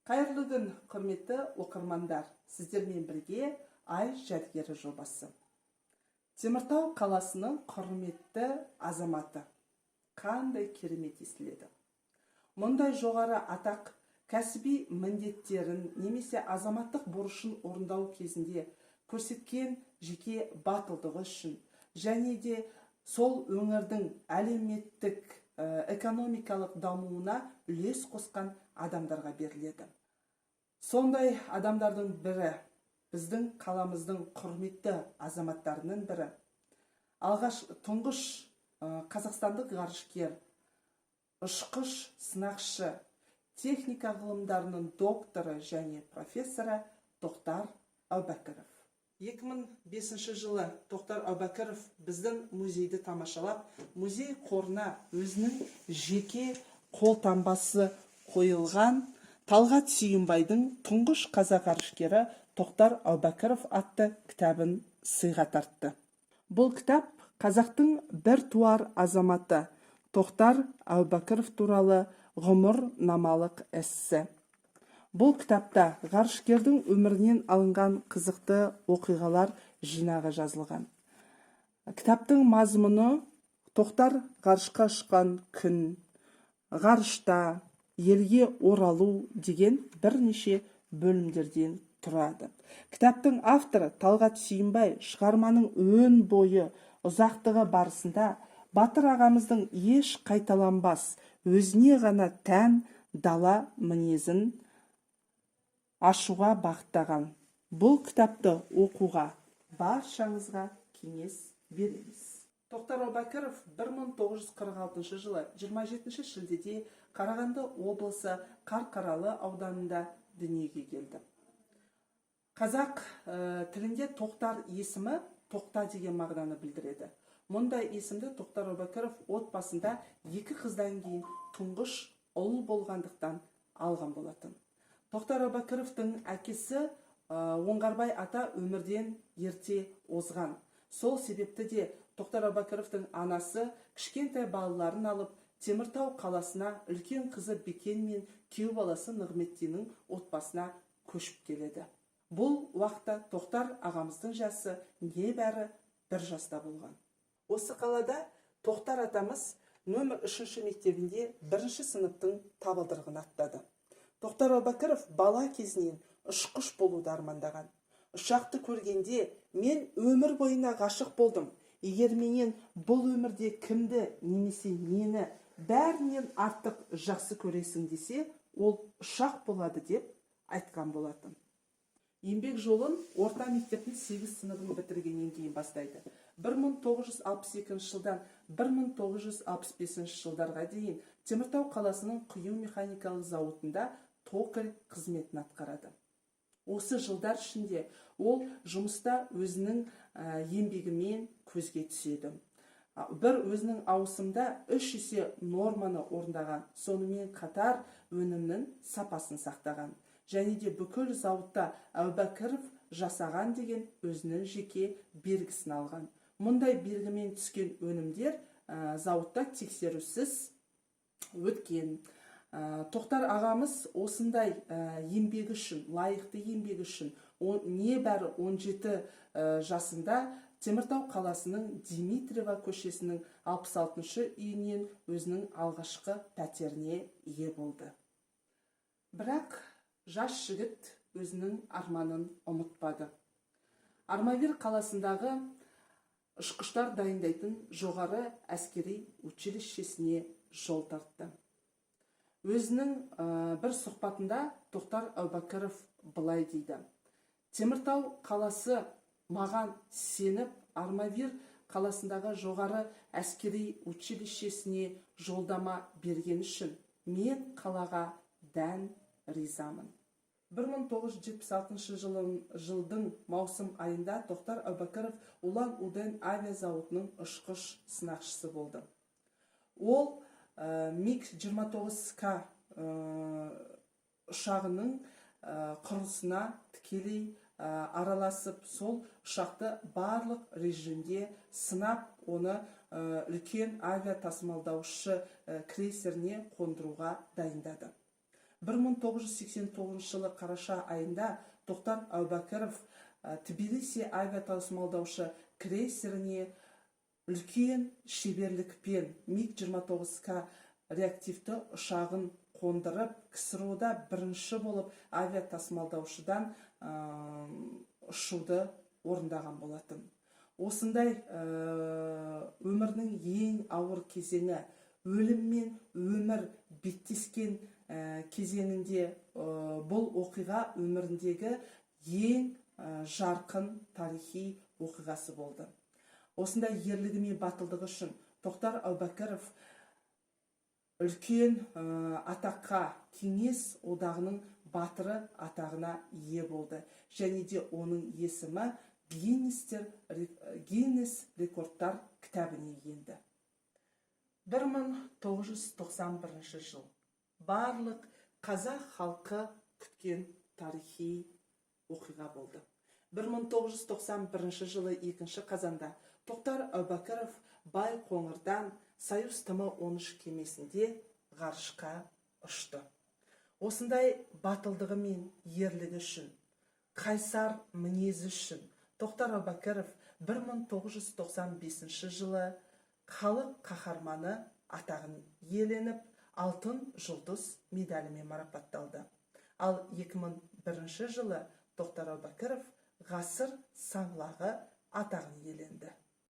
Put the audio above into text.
Қайырлы күн, құрметті оқырмандар. Сіздермен бірге Ай жәдігері жобасы. Теміртау қаласының құрметті азаматы. Қандай керемет естіледі. Мұндай жоғары атақ кәсіби міндеттерін немесе азаматтық борышын орындау кезінде көрсеткен жеке батылдығы үшін және де сол өңірдің әлеуметтік экономикалық дамуына үлес қосқан адамдарға беріледі. Сондай адамдардың бірі біздің қаламыздың құрметті азаматтарының бірі. Тұңғыш қазақстандық ғарышкер, ұшқыш, сынақшы, техника ғылымдарының докторы және профессоры Тоқтар Әубәкіров. 2005 жылы Тоқтар Әубәкіров біздің музейді тамашалап, музей қорына өзінің жеке қолтаңбасы қойылған Талғат Сүйінбайдың тұңғыш қазақ ғарышкері Тоқтар Әубәкіров атты кітабын сыйға тартты. Бұл кітап қазақтың бір туар азаматы Тоқтар Әубәкіров туралы ғұмырнамалық эссе. Бұл кітапта ғарышкердің өмірінен алынған қызықты оқиғалар жинағы жазылған. Кітаптың мазмұны Тоқтар ғарышқа ұшқан күн, ғарышта, елге оралу деген бірнеше бөлімдерден тұрады. Кітаптың авторы Талғат Сүйінбай шығарманың өн бойы ұзақтығы барысында Батыр ағамыздың еш қайталанбас, өзіне ғана тән дала мінезін ашуға бағыттаған. Бұл кітапты оқуға баршаңызға кеңес береміз. Тоқтар Әубәкіров 1946 жылы 27 шілдеде Қарағанды облысы Қарқаралы ауданында дүниеге келді. Қазақ тілінде Тоқтар есімі тоқта деген мағынаны білдіреді. Мұндай есімді Тоқтар Әубәкіров отбасында 2 қыздан кейін тұңғыш ұл болғандықтан алған болатын. Тоқтар Әубәкіровтың әкесі Оңғарбай ата өмірден ерте озған. Сол себепті де Тоқтар Әубәкіровтың анасы кішкентай балаларын алып Теміртау қаласына үлкен қызы Бекен мен күйеу баласы Нығметтиннің отбасына көшіп келеді. Бұл уақытта Тоқтар ағамыздың жасы небәрі 1 жаста болған. Осы қалада Тоқтар атамыз нөмір 3 мектебінде 1 сыныптың табалдырығын аттады. Тоқтар Әубәкіров бала кезінен ұшқыш болуды армандаған. Ұшақты көргенде мен өмір бойына ғашық болдым. Егер менен бұл өмірде кімді немесе нені бәрінен артық жақсы көресің десе, ол ұшақ болады деп айтқан болатын. Еңбек жолын орта мектептің 8 сыныбын бітіргеннен кейін бастайды. 1962 жылдан 1965 жылдарға дейін Теміртау қаласының құю механикалық зауытында токарь қызметін атқарады. Осы жылдар ішінде ол жұмыста өзінің еңбегімен көзге түседі. Бір өзінің ауысымда 3 есе норманы орындаған, сонымен қатар өнімнің сапасын сақтаған. Және де бүкіл зауытта Әубәкіров жасаған деген өзінің жеке белгісін алған. Мұндай белгімен түскен өнімдер зауытта тексерусіз өткен. Тоқтар ағамыз осындай еңбегі үшін, лайықты еңбегі үшін небәрі 17 жасында Теміртау қаласының Димитриева көшесінің 66 үйінен өзінің алғашқы пәтеріне ие болды. Бірақ жас жігіт өзінің арманын ұмытпады. Армавир қаласындағы ұшқыштар дайындайтын жоғары әскери училищесіне жол тартты. Өзінің бір сұхбатында Тоқтар Әубәкіров былай дейді: Теміртау қаласы маған сеніп, Армавир қаласындағы жоғары әскери училищесіне жолдама берген үшін мен қалаға дән ризамын. 1976 жылдың маусым айында Тоқтар Әубәкіров Улан-Удэ авиазауытының ұшқыш сынақшысы болды. Ол МиГ-29К ұшағының құрылысына тікелей араласып, сол ұшақты барлық режимде сынап, оны үлкен авиа тасымалдаушы крейсеріне қондыруға дайындады. 1989 жылы қараша айында Тоқтар Әубәкіров Тбилиси авиатасымалдаушы крейсеріне үлкен шеберлікпен МиГ-29К реактивті ұшағын қондырып, КСРО-да бірінші болып авиатасымалдаушыдан ұшуды орындаған болатын. Осындай өмірінің ең ауыр кезеңі, өлім мен өмір беттескен кезеңінде бұл оқиға өміріндегі ең жарқын тарихи оқиғасы болды. Осындай ерлігі мен батылдығы үшін Тоқтар Әубәкіров үлкен атаққа, Кеңес одағының батыры атағына ие болды. Және де оның есімі Гиннес рекордтар кітабына енді. 1991 жыл. Барлық қазақ халқы күткен тарихи оқиға болды. 1991 жылы 2 қазанда Тоқтар Әубәкіров Байқоңырдан Союз ТМ-13 кемесінде ғарышқа ұшты. Осындай батылдығы мен ерлігі үшін, қайсар мінезі үшін Тоқтар Әубәкіров 1995 жылы халық қаһарманы атағын иеленіп, алтын жұлдыз медалімен марапатталды. Ал 2001 жылы Тоқтар Әубәкіров ғасыр саңлағы атағын иеленді.